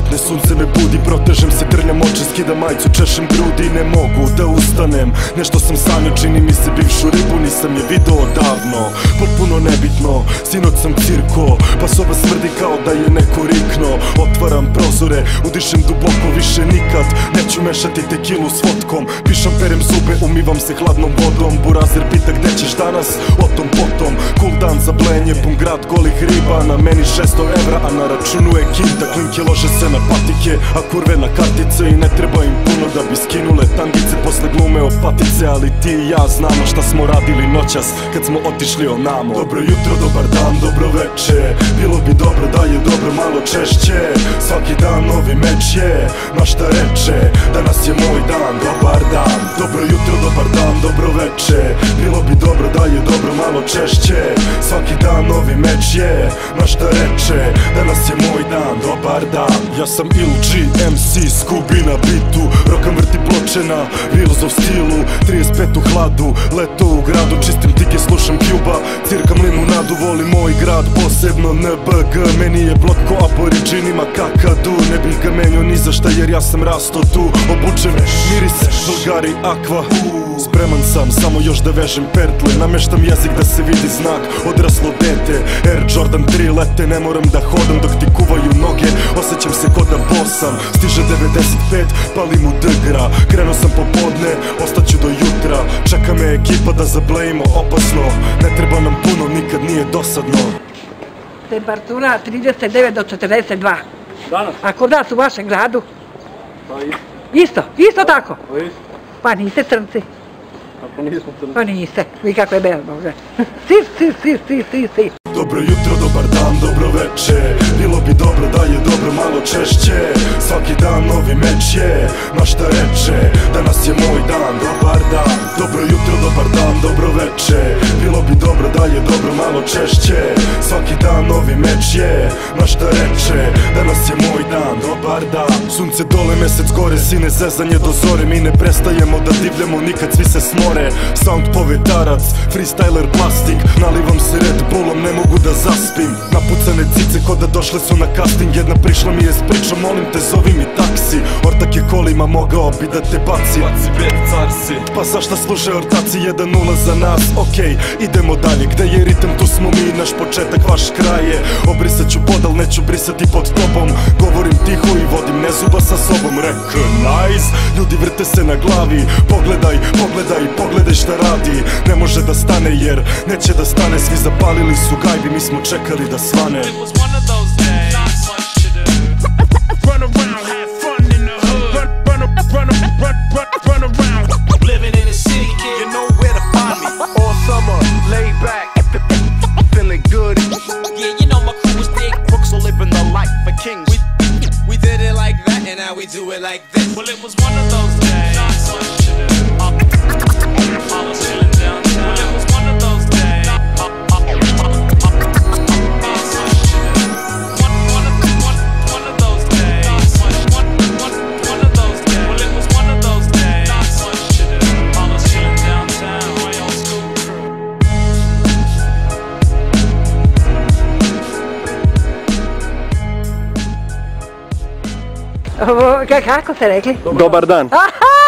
letne sunce me budi, protežem se, trljam oči, skidam majicu, češem grudi. Ne mogu da ustanem, nešto sam sanio, čini mi se bivšu ribu nisam je video odavno. Potpuno nebitno, sinoć sam cirko, pa soba smrdi kao da je neko rikno. Otvaram prozore, udišem duboko, više nikad neću mešati tekilu s vodkom. Pišam, perem zube, umivam se hladnom vodom. Burazer pita gde ćeš danas, o tom potom. Cool dan za blenje, pun grad golih riba. Na meni 600 evra, a na računu je kinta. Klinke lože se na patike, a kurve na kartice. I ne treba im puno da bi skinule tangice posle glume opatice. Ali ti i ja znamo šta smo radili noćas kad smo otišli onamo. Dobro jutro, dobar dan, dobro veče. Bilo bi dobro da je dobro malo češće. Svaki dan novi meč je, ma šta reče. Danas je moj dan, dobar dan. Dobro jutro, dobar dan, dobro veče. Bilo bi dobro da je dobro malo češće. Svaki dan novi meč je, ma šta reče. Danas je moj dan, dobar dan. Ja sam LG, MC, Scooby na bitu. Rokam vrti ploče na Wheels of Steelu. 35 u hladu, leto u gradu. Čistim tike, slušam Cuba, cirkam limunadu. Volim moj grad, posebno NBG. Meni je blok ko aboriđinima kakadu. Ne bih ga menio ni za šta jer ja sam rasto tu. Obučen, miris, Bulgari, Aqua. Spreman sam, samo još da vežem pertle. Nameštam jezik da se vidi znak, odraslo dete. Air Jordan 3 lete, ne moram da hodam dok ti kuvaju noge. Osjećam se ko da bosam. Stiže 95, palim u dgra. Krenuo sam popodne, ostaću do jutra. Čeka me ekipa da zablejimo, opasno. Ne treba nam puno, nikad nije dosadno. Temperatura 39 do 42. Danas? A kod nas u vašem gradu? Pa isto. Isto? Isto tako? Pa isto. Pa niste crnci? Ako nismo crnci. Pa niste. Vi kako je bel, može. Si. Dobro jutro, dobar dan, dobro veče. Bilo bi dobro da je dobro malo češće. Svaki dan novi meč je, ma šta reče. Danas je moj dan, dobar dan. Dobro jutro, dobar dan, dobro veče. Bilo bi dobro da je dobro malo češće. Svaki dan novi meč je, ma šta reče. Danas je moj dan, dobar dan. Sunce dole, mesec gore, sine zezanje do zore. Mi ne prestajemo da divljamo, nikad svi se smore. Sound povetarac, freestyler plastik. Nalivam se Red Bullom, ne mogu da zaspim. Napucane cice ko da došle su na casting. Jedna prišla mi je s pričom, molim te zovi mi taksi. Ortak je kolima, mogao bi da te baci. Baci bed, car si. Pa zašta služe ortaci, 1-0 za nas. Okej, idemo dalje, gde je ritam tu smo mi. Naš početak, vaš kraj je. Obrisat ću podal, neću brisati pod tobom. Govorim tiho i vodim nezuba sa sobom. Recognize, ljudi vrte se na glavi. Pogledaj, pogledaj, pogledaj šta radi. Ne može da stane jer neće da stane. Svi zapalili su gajbi, mi smo čekali da svane. Kako ste rekli? Dobar dan. Aha!